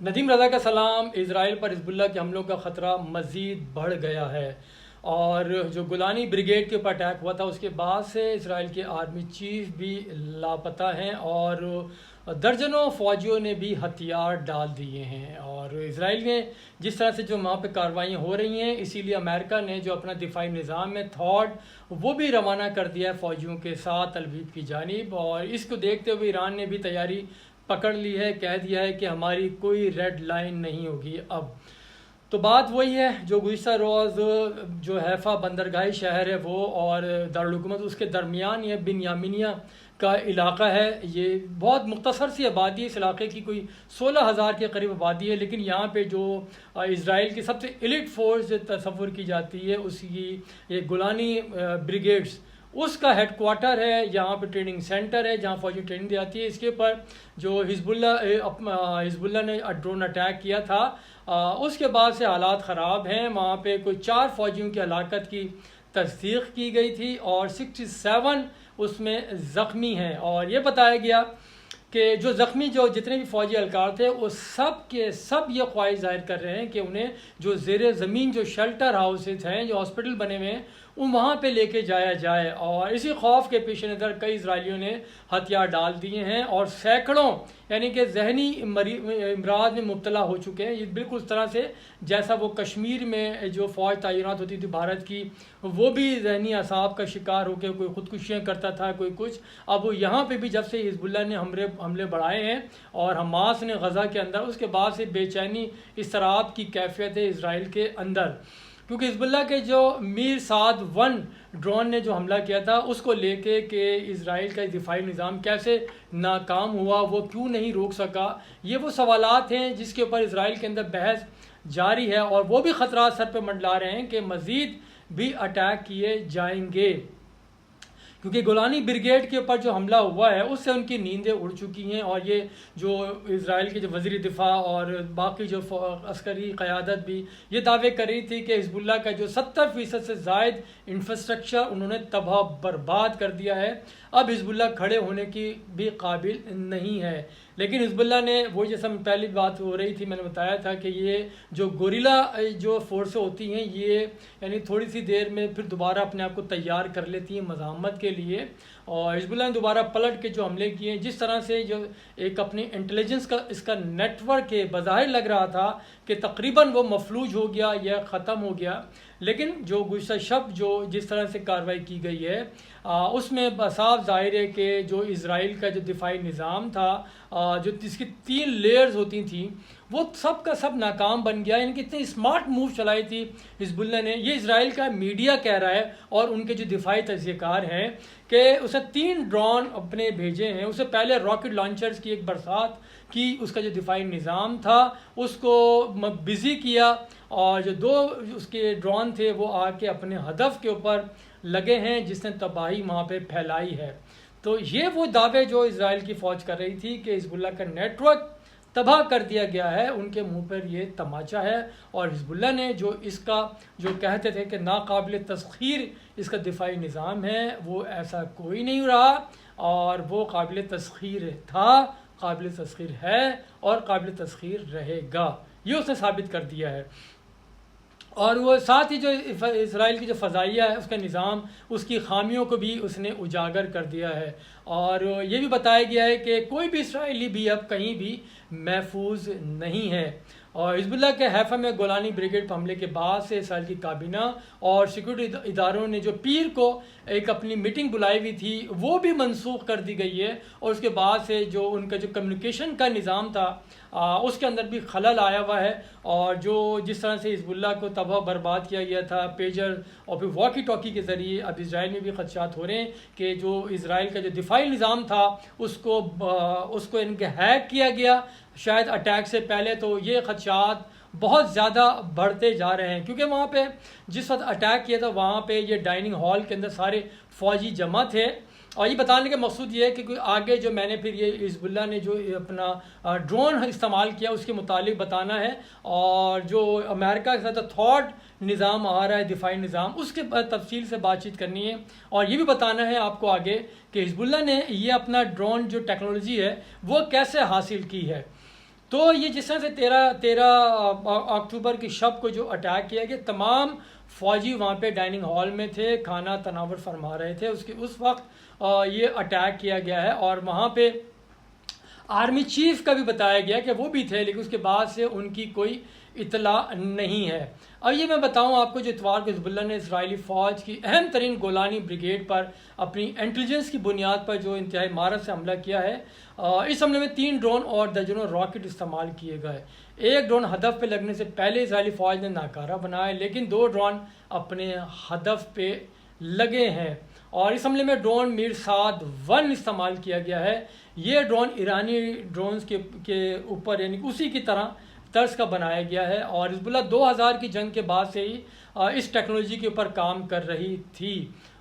ندیم رضا کا سلام۔ اسرائیل پر حزب اللہ کے حملوں کا خطرہ مزید بڑھ گیا ہے اور جو گولانی بریگیڈ کے اوپر اٹیک ہوا تھا اس کے بعد سے اسرائیل کے آرمی چیف بھی لاپتہ ہیں اور درجنوں فوجیوں نے بھی ہتھیار ڈال دیے ہیں۔ اور اسرائیل نے جس طرح سے جو وہاں پہ کارروائیاں ہو رہی ہیں، اسی لیے امریکہ نے جو اپنا دفاعی نظام ہے تھاڈ وہ بھی روانہ کر دیا ہے فوجیوں کے ساتھ تل ابیب کی جانب، اور اس کو دیکھتے ہوئے ایران نے بھی تیاری پکڑ لی ہے، کہہ دیا ہے کہ ہماری کوئی ریڈ لائن نہیں ہوگی اب۔ تو بات وہی ہے جو گزشتہ روز جو حیفا بندرگاہی شہر ہے وہ اور دارالحکومت اس کے درمیان یہ بنیامینیہ کا علاقہ ہے۔ یہ بہت مختصر سی آبادی ہے، اس علاقے کی کوئی 16,000 کے قریب آبادی ہے، لیکن یہاں پہ جو اسرائیل کی سب سے ایلیٹ فورس تصور کی جاتی ہے اس کی یہ گولانی بریگیڈز، اس کا ہیڈ کوارٹر ہے، یہاں پہ ٹریننگ سینٹر ہے جہاں فوجی ٹریننگ دی جاتی ہے۔ اس کے اوپر جو حزب اللہ نے ڈرون اٹیک کیا تھا اس کے بعد سے حالات خراب ہیں۔ وہاں پہ کوئی 4 فوجیوں کی ہلاکت کی تصدیق کی گئی تھی اور 67 اس میں زخمی ہیں، اور یہ بتایا گیا کہ جو زخمی جتنے بھی فوجی اہلکار تھے وہ سب کے سب یہ خواہش ظاہر کر رہے ہیں کہ انہیں جو زیر زمین جو شیلٹر ہاؤسز ہیں، جو ہاسپٹل بنے ہوئے ہیں، وہاں پہ لے کے جایا جائے، اور اسی خوف کے پیش نظر کئی اسرائیلیوں نے ہتھیار ڈال دیے ہیں اور سینکڑوں یعنی کہ ذہنی امراض میں مبتلا ہو چکے ہیں۔ یہ بالکل اس طرح سے جیسا وہ کشمیر میں جو فوج تعینات ہوتی تھی بھارت کی، وہ بھی ذہنی اعصاب کا شکار ہو کے کوئی خودکشیاں کرتا تھا، کوئی کچھ۔ اب وہ یہاں پہ بھی جب سے حزب اللہ نے حملے بڑھائے ہیں اور حماس نے غزہ کے اندر، اس کے بعد سے بے چینی اضطراب کی کیفیت ہے اسرائیل کے اندر، کیونکہ حزب اللہ کے جو میر سعد 1 ڈرون نے جو حملہ کیا تھا اس کو لے کے کہ اسرائیل کا دفاعی نظام کیسے ناکام ہوا، وہ کیوں نہیں روک سکا، یہ وہ سوالات ہیں جس کے اوپر اسرائیل کے اندر بحث جاری ہے، اور وہ بھی خطرات سر پہ منڈلا رہے ہیں کہ مزید بھی اٹیک کیے جائیں گے، کیونکہ گولانی بریگیڈ کے اوپر جو حملہ ہوا ہے اس سے ان کی نیندیں اڑ چکی ہیں، اور یہ جو اسرائیل کے جو وزیر دفاع اور باقی جو عسکری قیادت بھی یہ دعوے کر رہی تھی کہ حزب اللہ کا جو 70% سے زائد انفراسٹرکچر انہوں نے تباہ برباد کر دیا ہے، اب حزب اللہ کھڑے ہونے کی بھی قابل نہیں ہے۔ لیکن حزب اللہ نے وہ جیسا پہلی بات ہو رہی تھی، میں نے بتایا تھا کہ یہ جو گوریلا جو فورسیں ہوتی ہیں یہ یعنی تھوڑی سی دیر میں پھر دوبارہ اپنے آپ کو تیار کر لیتی ہیں مزاحمت کے لیے، اور حزب اللہ نے دوبارہ پلٹ کے جو حملے کیے ہیں، جس طرح سے جو ایک اپنی انٹیلیجنس کا اس کا نیٹ ورک ہے، بظاہر لگ رہا تھا کہ تقریباً وہ مفلوج ہو گیا یا ختم ہو گیا، لیکن جو گزشتہ شب جو جس طرح سے کارروائی کی گئی ہے اس میں صاف ظاہر ہے کہ جو اسرائیل کا جو دفاعی نظام تھا جو جس کی 3 لیئرز ہوتی تھیں وہ سب کا سب ناکام بن گیا، یعنی کہ اتنی اسمارٹ موو چلائی تھی حزب اللہ نے، یہ اسرائیل کا میڈیا کہہ رہا ہے اور ان کے جو دفاعی تجزیہ کار ہیں کہ اسے 3 ڈرون اپنے بھیجے ہیں، اسے پہلے راکٹ لانچرز کی ایک برسات کی، اس کا جو دفاعی نظام تھا اس کو بزی کیا، اور جو 2 اس کے ڈرون تھے وہ آ کے اپنے ہدف کے اوپر لگے ہیں جس نے تباہی وہاں پہ پھیلائی ہے۔ تو یہ وہ دعوے جو اسرائیل کی فوج کر رہی تھی کہ حزب اللہ کا نیٹ ورک تباہ کر دیا گیا ہے، ان کے منہ پر یہ تماچا ہے، اور حزب اللہ نے جو اس کا جو کہتے تھے کہ ناقابل تسخیر اس کا دفاعی نظام ہے، وہ ایسا کوئی نہیں رہا، اور وہ قابل تسخیر تھا، قابل تسخیر ہے اور قابل تسخیر رہے گا، یہ اس نے ثابت کر دیا ہے۔ اور وہ ساتھ ہی جو اسرائیل کی جو فضائیہ ہے اس کا نظام، اس کی خامیوں کو بھی اس نے اجاگر کر دیا ہے، اور یہ بھی بتایا گیا ہے کہ کوئی بھی اسرائیلی بھی اب کہیں بھی محفوظ نہیں ہے۔ اور حزب اللہ کے حیفا میں گولانی بریگیڈ پر حملے کے بعد سے اسرائیل کی کابینہ اور سیکورٹی اداروں نے جو پیر کو ایک اپنی میٹنگ بلائی ہوئی تھی وہ بھی منسوخ کر دی گئی ہے، اور اس کے بعد سے جو ان کا جو کمیونیکیشن کا نظام تھا اس کے اندر بھی خلل آیا ہوا ہے، اور جو جس طرح سے حزب اللہ کو تباہ برباد کیا گیا تھا پیجر اور پھر واکی ٹاکی کے ذریعے، اب اسرائیل میں بھی خدشات ہو رہے ہیں کہ جو اسرائیل کا جو دفاعی نظام تھا اس کو ان کے ہیک کیا گیا شاید اٹیک سے پہلے، تو یہ خدشات بہت زیادہ بڑھتے جا رہے ہیں، کیونکہ وہاں پہ جس وقت اٹیک کیا تھا وہاں پہ یہ ڈائننگ ہال کے اندر سارے فوجی جمع تھے، اور یہ بتانے کا مقصود یہ ہے کہ آگے جو میں نے پھر یہ حزب اللہ نے جو اپنا ڈرون استعمال کیا اس کے متعلق بتانا ہے، اور جو امریکہ کے ساتھ تھاڈ نظام آ رہا ہے دفاعی نظام اس کے تفصیل سے بات چیت کرنی ہے، اور یہ بھی بتانا ہے آپ کو آگے کہ حزب اللہ نے یہ اپنا ڈرون جو ٹیکنالوجی ہے وہ کیسے حاصل کی ہے۔ تو یہ جس طرح سے تیرہ اکتوبر کی شب کو جو اٹیک کیا گیا، تمام فوجی وہاں پہ ڈائننگ ہال میں تھے، کھانا تناور فرما رہے تھے، اس وقت یہ اٹیک کیا گیا ہے، اور وہاں پہ آرمی چیف کا بھی بتایا گیا کہ وہ بھی تھے، لیکن اس کے بعد سے ان کی کوئی اطلاع نہیں ہے۔ اب یہ میں بتاؤں آپ کو، جو اتوار کو حزب اللہ نے اسرائیلی فوج کی اہم ترین گولانی بریگیڈ پر اپنی انٹیلیجنس کی بنیاد پر جو انتہائی مہارت سے حملہ کیا ہے، اس حملے میں 3 ڈرون اور درجنوں راکٹ استعمال کیے گئے۔ ایک ڈرون ہدف پہ لگنے سے پہلے اسرائیلی فوج نے ناکارہ بنایا، لیکن 2 ڈرون اپنے ہدف پہ لگے ہیں، اور اس حملے میں ڈرون میرساد 1 استعمال کیا گیا ہے۔ یہ ڈرون ایرانی ڈرونز کے اوپر یعنی اسی کی طرز کا بنایا گیا ہے، اور حزب اللہ 2000 کی جنگ کے بعد سے ہی اس ٹیکنالوجی کے اوپر کام کر رہی تھی،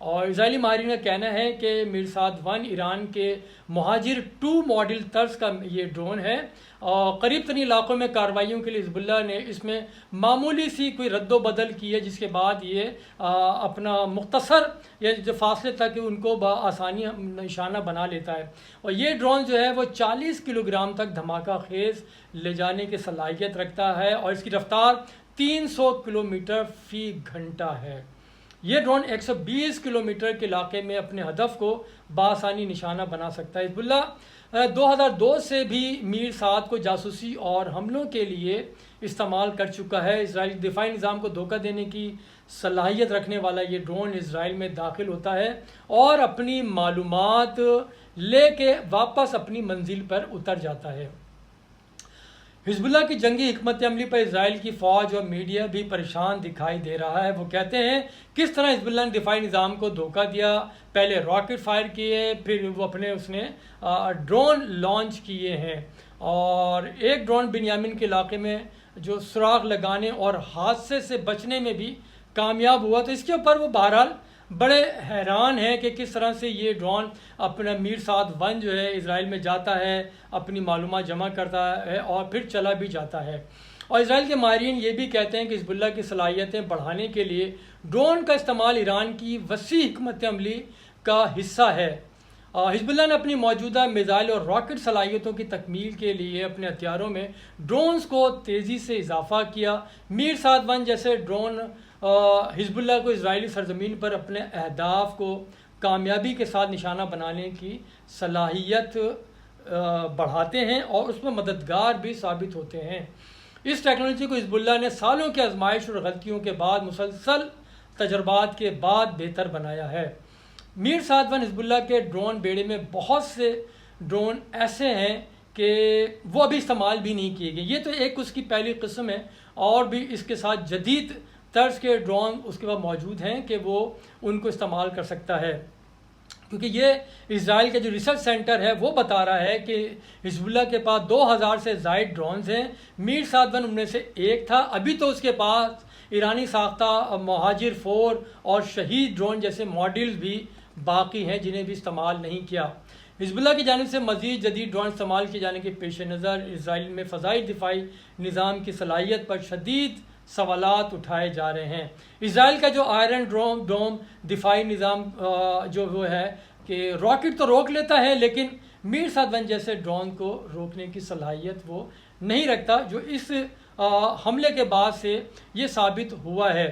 اور اسرائیلی ماہرین کا کہنا ہے کہ میرساد 1 ایران کے مہاجر 2 ماڈل طرز کا یہ ڈرون ہے، اور قریب ترین علاقوں میں کارروائیوں کے لیے حزب اللہ نے اس میں معمولی سی کوئی رد و بدل کی ہے، جس کے بعد یہ اپنا مختصر یا جو فاصلے تک ان کو بآسانی نشانہ بنا لیتا ہے، اور یہ ڈرون جو ہے وہ 40 کلو گرام تک دھماکہ خیز لے جانے کی صلاحیت رکھتا ہے، اور اس کی رفتار 300 کلومیٹر فی گھنٹہ ہے۔ یہ ڈرون 120 کلومیٹر کے علاقے میں اپنے ہدف کو بآسانی نشانہ بنا سکتا ہے۔ حزب اللہ 2002 سے بھی میرساد کو جاسوسی اور حملوں کے لیے استعمال کر چکا ہے۔ اسرائیلی دفاعی نظام کو دھوکہ دینے کی صلاحیت رکھنے والا یہ ڈرون اسرائیل میں داخل ہوتا ہے اور اپنی معلومات لے کے واپس اپنی منزل پر اتر جاتا ہے۔ حزب اللہ کی جنگی حکمت عملی پر اسرائیل کی فوج اور میڈیا بھی پریشان دکھائی دے رہا ہے۔ وہ کہتے ہیں کس طرح حزب اللہ نے دفاعی نظام کو دھوکہ دیا، پہلے راکٹ فائر کیے، پھر وہ اس نے ڈرون لانچ کیے ہیں، اور ایک ڈرون بنیامین کے علاقے میں جو سراغ لگانے اور حادثے سے بچنے میں بھی کامیاب ہوا۔ تو اس کے اوپر وہ بہرحال بڑے حیران ہیں کہ کس طرح سے یہ ڈرون اپنا میرساد 1 جو ہے اسرائیل میں جاتا ہے، اپنی معلومات جمع کرتا ہے اور پھر چلا بھی جاتا ہے۔ اور اسرائیل کے ماہرین یہ بھی کہتے ہیں کہ حزب اللہ کی صلاحیتیں بڑھانے کے لیے ڈرون کا استعمال ایران کی وسیع حکمت عملی کا حصہ ہے۔ حزب اللہ نے اپنی موجودہ میزائل اور راکٹ صلاحیتوں کی تکمیل کے لیے اپنے ہتھیاروں میں ڈرونز کو تیزی سے اضافہ کیا۔ میرساد 1 جیسے ڈرون حزب اللہ کو اسرائیلی سرزمین پر اپنے اہداف کو کامیابی کے ساتھ نشانہ بنانے کی صلاحیت بڑھاتے ہیں اور اس میں مددگار بھی ثابت ہوتے ہیں۔ اس ٹیکنالوجی کو حزب اللہ نے سالوں کی آزمائش اور غلطیوں کے بعد مسلسل تجربات کے بعد بہتر بنایا ہے۔ میرساد 1 حزب اللہ کے ڈرون بیڑے میں بہت سے ڈرون ایسے ہیں کہ وہ ابھی استعمال بھی نہیں کیے گئے۔ یہ تو ایک اس کی پہلی قسم ہے، اور بھی اس کے ساتھ جدید طرز کے ڈرون اس کے بعد موجود ہیں کہ وہ ان کو استعمال کر سکتا ہے، کیونکہ یہ اسرائیل کا جو ریسرچ سینٹر ہے وہ بتا رہا ہے کہ حزب اللہ کے پاس 2000 سے زائد ڈرونز ہیں۔ میرساد 1 ان میں سے ایک تھا۔ ابھی تو اس کے پاس ایرانی ساختہ مہاجر 4 اور شہید ڈرون جیسے ماڈلز بھی باقی ہیں جنہیں بھی استعمال نہیں کیا۔ حزب اللہ کی جانب سے مزید جدید ڈرون استعمال کیے جانے کے پیش نظر اسرائیل میں فضائی دفاعی نظام کی صلاحیت پر شدید سوالات اٹھائے جا رہے ہیں۔ اسرائیل کا جو آئرن ڈوم دفاعی نظام جو وہ ہے کہ راکٹ تو روک لیتا ہے، لیکن میرساد 1 جیسے ڈرون کو روکنے کی صلاحیت وہ نہیں رکھتا، جو اس حملے کے بعد سے یہ ثابت ہوا ہے۔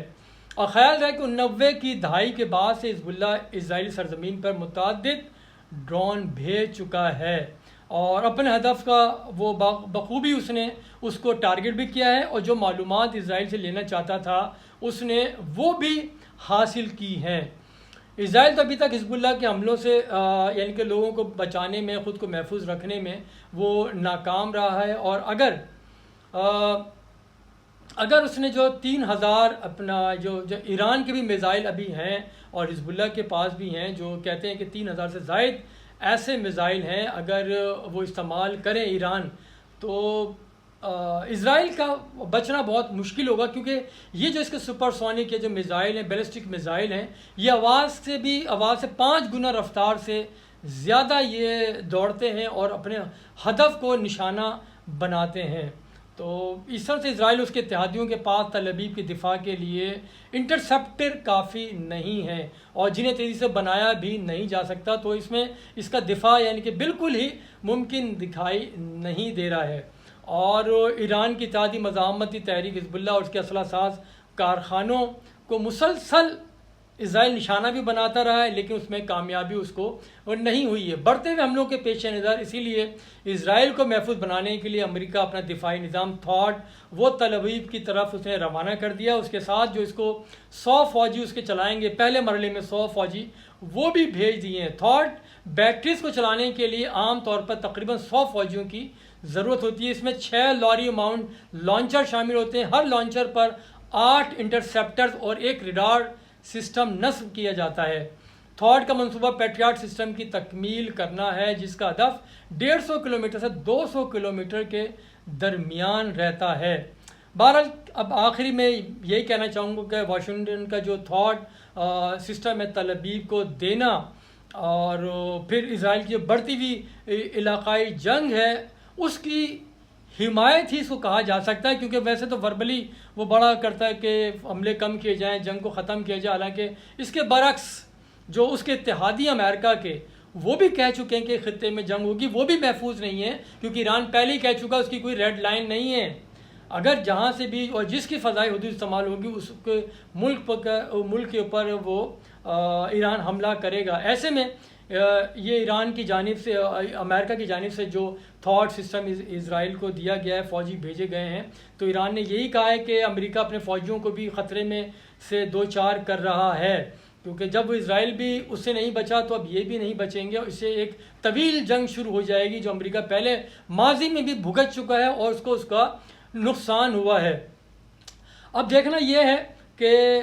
اور خیال ہے کہ 90 کی دہائی کے بعد سے حزب اللہ اسرائیلی سرزمین پر متعدد ڈرون بھیج چکا ہے، اور اپنے ہدف کا وہ بخوبی اس نے اس کو ٹارگٹ بھی کیا ہے، اور جو معلومات اسرائیل سے لینا چاہتا تھا اس نے وہ بھی حاصل کی ہیں۔ اسرائیل تو ابھی تک حزب اللہ کے حملوں سے یعنی کہ لوگوں کو بچانے میں، خود کو محفوظ رکھنے میں وہ ناکام رہا ہے، اور اگر اس نے جو 3000 اپنا جو ایران کے بھی میزائل ابھی ہیں اور حزب اللہ کے پاس بھی ہیں، جو کہتے ہیں کہ 3000 سے زائد ایسے میزائل ہیں، اگر وہ استعمال کریں ایران تو اسرائیل کا بچنا بہت مشکل ہوگا، کیونکہ یہ جو اس کے سپر سونک کے جو میزائل ہیں، بیلسٹک میزائل ہیں، یہ آواز سے 5 گنا رفتار سے زیادہ یہ دوڑتے ہیں اور اپنے ہدف کو نشانہ بناتے ہیں۔ تو اس طرح سے اسرائیل اس کے اتحادیوں کے پاس تل ابیب کی دفاع کے لیے انٹرسپٹر کافی نہیں ہیں، اور جنہیں تیزی سے بنایا بھی نہیں جا سکتا، تو اس میں اس کا دفاع یعنی کہ بالکل ہی ممکن دکھائی نہیں دے رہا ہے۔ اور ایران کی اتحادی مزاحمتی تحریک حزب اللہ اور اس کے اسلحہ ساز کارخانوں کو مسلسل اسرائیل نشانہ بھی بناتا رہا ہے، لیکن اس میں کامیابی اس کو نہیں ہوئی ہے۔ بڑھتے ہوئے حملوں کے پیش نظر اسی لیے اسرائیل کو محفوظ بنانے کے لیے امریکہ اپنا دفاعی نظام تھاڈ وہ تل ابیب کی طرف اس نے روانہ کر دیا۔ اس کے ساتھ جو اس کو 100 فوجی اس کے چلائیں گے، پہلے مرحلے میں 100 فوجی وہ بھی بھیج دیے ہیں۔ تھاڈ بیٹریز کو چلانے کے لیے عام طور پر تقریباً 100 فوجیوں کی ضرورت ہوتی ہے۔ اس میں 6 لوری ماؤنٹ لانچر شامل ہوتے ہیں۔ ہر لانچر پر 8 انٹرسیپٹرز اور ایک ریڈار سسٹم نصب کیا جاتا ہے۔ تھاڈ کا منصوبہ پیٹریاٹ سسٹم کی تکمیل کرنا ہے، جس کا ہدف 150 کلومیٹر سے 200 کلومیٹر کے درمیان رہتا ہے۔ بہرحال اب آخری میں یہی کہنا چاہوں گا کہ واشنگٹن کا جو تھاڈ سسٹم ہے تل ابیب کو دینا، اور پھر اسرائیل کی بڑھتی ہوئی علاقائی جنگ ہے اس کی حمایت ہی اس کو کہا جا سکتا ہے، کیونکہ ویسے تو وربلی وہ بڑا کرتا ہے کہ حملے کم کیے جائیں، جنگ کو ختم کیا جائے، حالانکہ اس کے برعکس جو اس کے اتحادی امریکہ کے وہ بھی کہہ چکے ہیں کہ خطے میں جنگ ہوگی، وہ بھی محفوظ نہیں ہے، کیونکہ ایران پہلے ہی کہہ چکا اس کی کوئی ریڈ لائن نہیں ہے۔ اگر جہاں سے بھی اور جس کی فضائی حدود استعمال ہوگی اس کے ملک کے اوپر وہ ایران حملہ کرے گا۔ ایسے میں یہ ایران کی جانب سے، امریکہ کی جانب سے جو تھاڈ سسٹم اسرائیل کو دیا گیا ہے، فوجی بھیجے گئے ہیں، تو ایران نے یہی کہا ہے کہ امریکہ اپنے فوجیوں کو بھی خطرے میں سے دوچار کر رہا ہے، کیونکہ جب اسرائیل بھی اس سے نہیں بچا تو اب یہ بھی نہیں بچیں گے، اور اس سے ایک طویل جنگ شروع ہو جائے گی جو امریکہ پہلے ماضی میں بھی بھگت چکا ہے اور اس کا نقصان ہوا ہے۔ اب دیکھنا یہ ہے کہ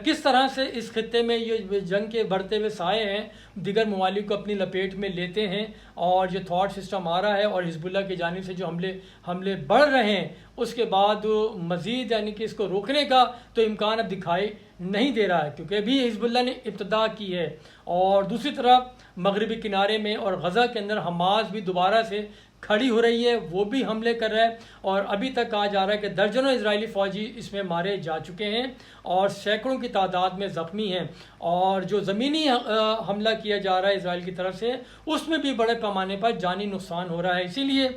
کس طرح سے اس خطے میں یہ جنگ کے بڑھتے ہوئے سائے ہیں دیگر ممالک کو اپنی لپیٹ میں لیتے ہیں، اور جو تھاڈ سسٹم آ رہا ہے اور حزب اللہ کی جانب سے جو حملے بڑھ رہے ہیں، اس کے بعد مزید یعنی کہ اس کو روکنے کا تو امکان اب دکھائی نہیں دے رہا ہے، کیونکہ ابھی حزب اللہ نے ابتدا کی ہے، اور دوسری طرف مغربی کنارے میں اور غزہ کے اندر حماس بھی دوبارہ سے کھڑی ہو رہی ہے، وہ بھی حملے کر رہا ہے، اور ابھی تک کہا جا رہا ہے کہ درجنوں اسرائیلی فوجی اس میں مارے جا چکے ہیں اور سینکڑوں کی تعداد میں زخمی ہیں، اور جو زمینی حملہ کیا جا رہا ہے اسرائیل کی طرف سے اس میں بھی بڑے پیمانے پر جانی نقصان ہو رہا ہے۔ اسی لیے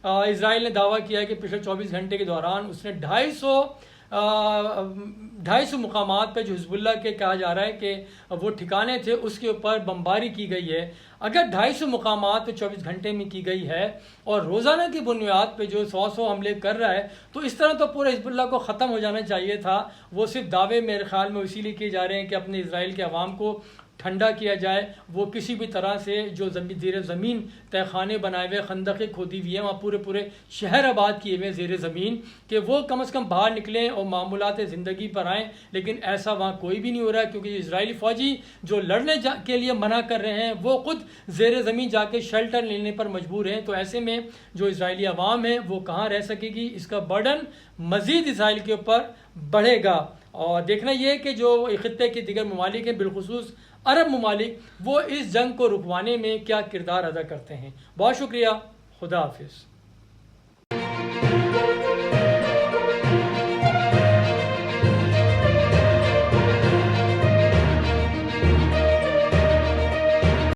اسرائیل نے دعویٰ کیا ہے کہ پچھلے 24 گھنٹے کے دوران اس نے 250 مقامات پہ جو حزب اللہ کے کہا جا رہا ہے کہ وہ ٹھکانے تھے اس کے اوپر بمباری کی گئی ہے۔ اگر 250 مقامات پہ 24 گھنٹے میں کی گئی ہے اور روزانہ کی بنیاد پہ جو 100 حملے کر رہا ہے، تو اس طرح تو پورے حزب اللہ کو ختم ہو جانا چاہیے تھا۔ وہ صرف دعوے میرے خیال میں اسی لیے کیے جا رہے ہیں کہ اپنے اسرائیل کے عوام کو ٹھنڈا کیا جائے، وہ کسی بھی طرح سے جو زیر زمین تہ خانے بنائے ہوئے، خندقیں کھودی ہوئی ہیں، وہاں پورے شہر آباد کیے ہوئے زیر زمین، کہ وہ کم از کم باہر نکلیں اور معمولات زندگی پر آئیں، لیکن ایسا وہاں کوئی بھی نہیں ہو رہا ہے، کیونکہ اسرائیلی فوجی جو لڑنے کے لیے منع کر رہے ہیں وہ خود زیر زمین جا کے شیلٹر لینے پر مجبور ہیں۔ تو ایسے میں جو اسرائیلی عوام ہے وہ کہاں رہ سکے گی؟ اس کا برڈن مزید اسرائیل کے اوپر بڑھے گا، اور دیکھنا یہ کہ جو خطے کے دیگر ممالک ہیں، بالخصوص عرب ممالک، وہ اس جنگ کو رکوانے میں کیا کردار ادا کرتے ہیں۔ بہت شکریہ، خدا حافظ۔